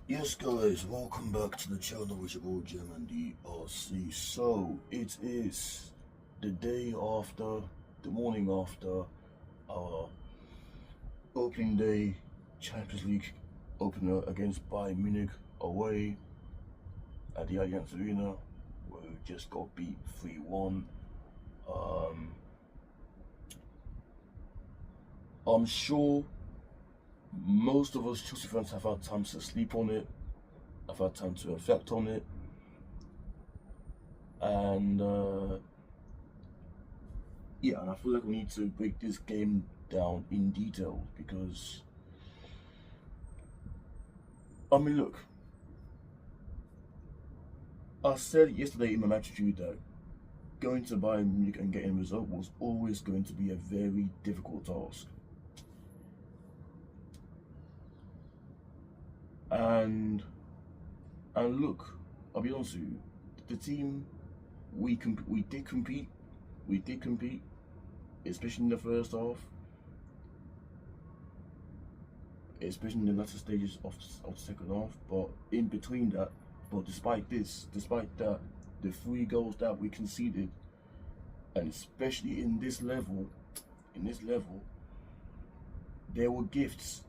Yes, guys, welcome back to the channel with your boy Jim and the RC. So, it is the day after, the morning after our opening day Champions League opener against Bayern Munich away at the Allianz Arena, where we just got beat 3-1. I'm sure most of us Chelsea fans have had time to sleep on it. I've had time to reflect on it, and yeah, and I feel like we need to break this game down in detail because, I mean, look, I said yesterday in my match review that going to Bayern Munich and getting a result was always going to be a very difficult task, and look, I'll be honest with you, the team we did compete, especially in the first half, especially in the latter stages of the second half. But in between that, despite that, the 3 goals that we conceded, and especially in this level, there were gifts,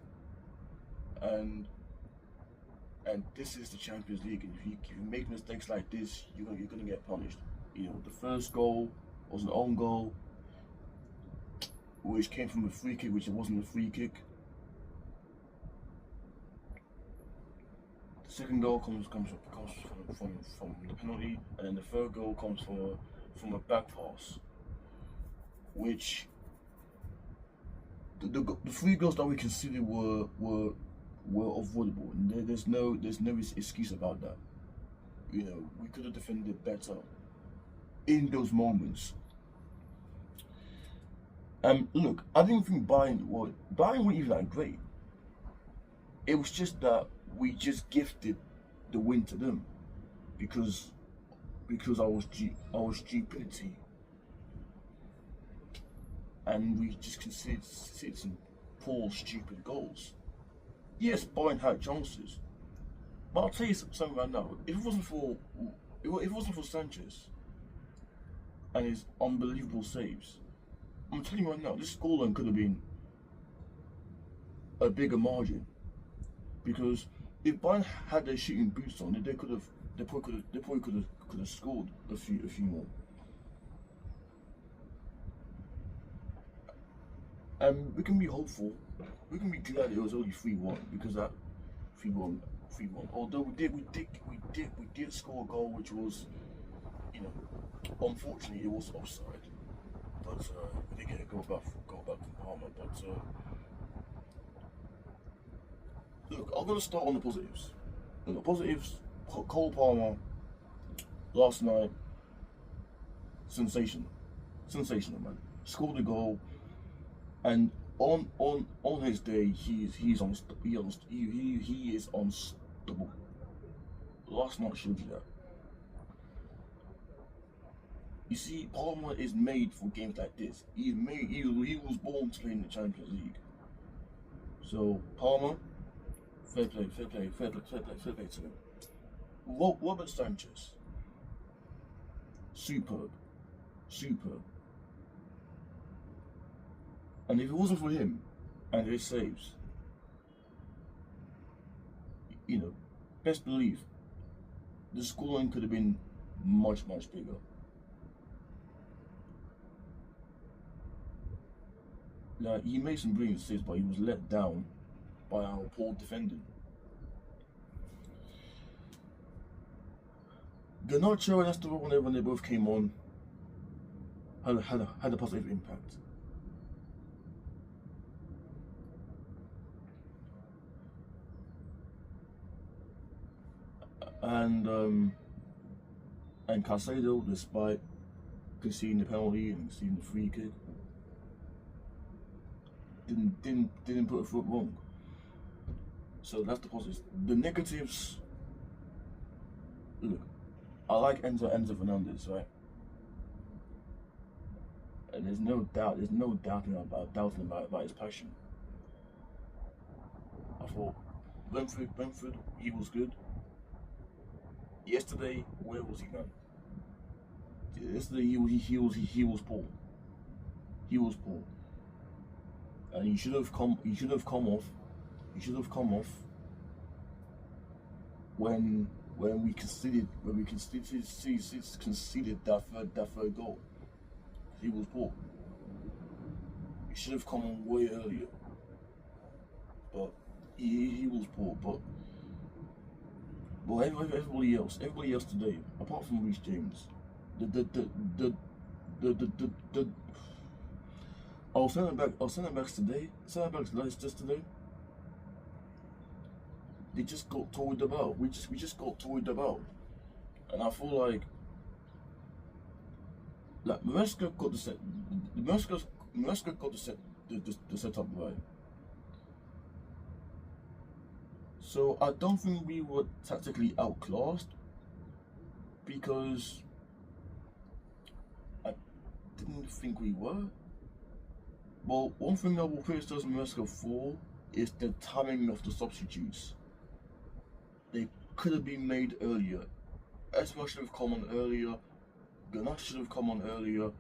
and this is the Champions League, and if you make mistakes like this, you're gonna get punished. You know, the first goal was an own goal, which came from a free kick, which it wasn't a free kick. The second goal comes from the penalty, and then the third goal comes from a back pass, which the 3 goals that we considered were avoidable, and there's no excuse about that. You know, we could have defended better in those moments. Look, I didn't think Bayern weren't even that great. It was just that we just gifted the win to them because I was stupidity, and we just conceded some poor, stupid goals. Yes, Bayern had chances, but I'll tell you something right now. If it wasn't for Sanchez and his unbelievable saves, I'm telling you right now, this scoreline could have been a bigger margin. Because if Bayern had their shooting boots on, they probably could have scored a few more. And we can be hopeful. We can be glad it was only 3-1 because that 3-1. Although we did score a goal which was, you know, unfortunately it was offside. But we did get a goal back from Palmer. But look, I'm gonna start on the positives. The positives: Cole Palmer last night, sensational, man. Scored a goal, and on his day, he is unstoppable. Last night showed you that. You see, Palmer is made for games like this. He was born to play in the Champions League. So Palmer, fair play to him. Robert Sanchez, superb. And if it wasn't for him and his saves, you know, best believe the scoreline could have been much bigger. Like, he made some brilliant saves, but he was let down by our poor defending. Garnacho and Astor, when they both came on, had a positive impact. And Caicedo, despite conceding the penalty and conceding the free kick, didn't put a foot wrong. So that's the positives. The negatives, look, I like Enzo Fernandez, right? And there's no doubting about his passion. I thought Brentford, he was good. Yesterday, where was he, man? Yesterday he was poor. He was poor, and he should have come. He should have come off. He should have come off when we conceded that third goal. He was poor. He should have come on way earlier, but he was poor. But everybody else today, apart from Reece James, the our centre backs today, just today, they just got toyed about. We just got toyed about, and I feel like Maresca got the set. Maresca got the setup right. So I don't think we were tactically outclassed, because I didn't think we were. Well, one thing I will criticize Maresca for is the timing of the substitutes. They could have been made earlier. Esma should have come on earlier. Ganache should have come on earlier.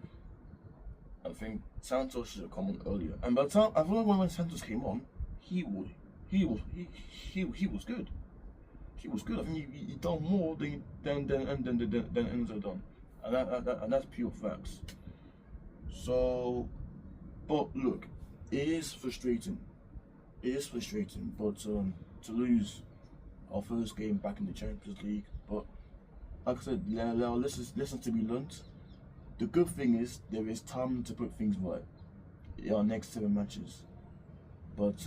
I think Santos should have come on earlier. And by the time, I feel like when Santos came on, he was good. He was good. I think he done more than Enzo done, and that's pure facts. So, but look, it is frustrating. But to lose our first game back in the Champions League, but like I said, there are lessons to be learnt. The good thing is there is time to put things right in our next 7 matches. But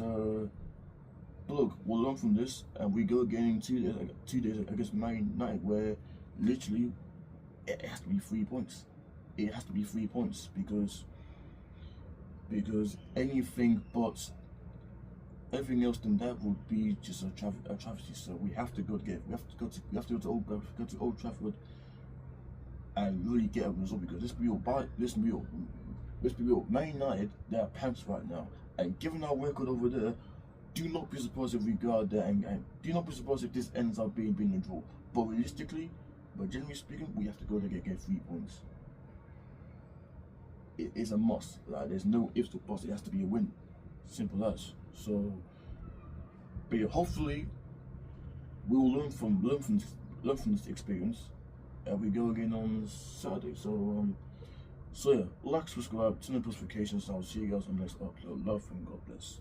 look, we'll learn from this, and we go again in 2 days against Man United, where literally it has to be 3 points. It has to be 3 points, because anything else than that would be just a travesty. So we have to go to Old Trafford and really get a result, because let's be real, Man United, they are pants right now, and given our record over there, do not be surprised if we go out there and do not be surprised if this ends up being a draw. But realistically, generally speaking, we have to go there and get 3 points. It is a must. Like, there's no ifs or buts. It has to be a win. Simple as. So, but yeah, hopefully we will learn from this experience, and we go again on Saturday. So yeah, like, subscribe, turn on notifications. I'll see you guys on the next upload. Love and God bless.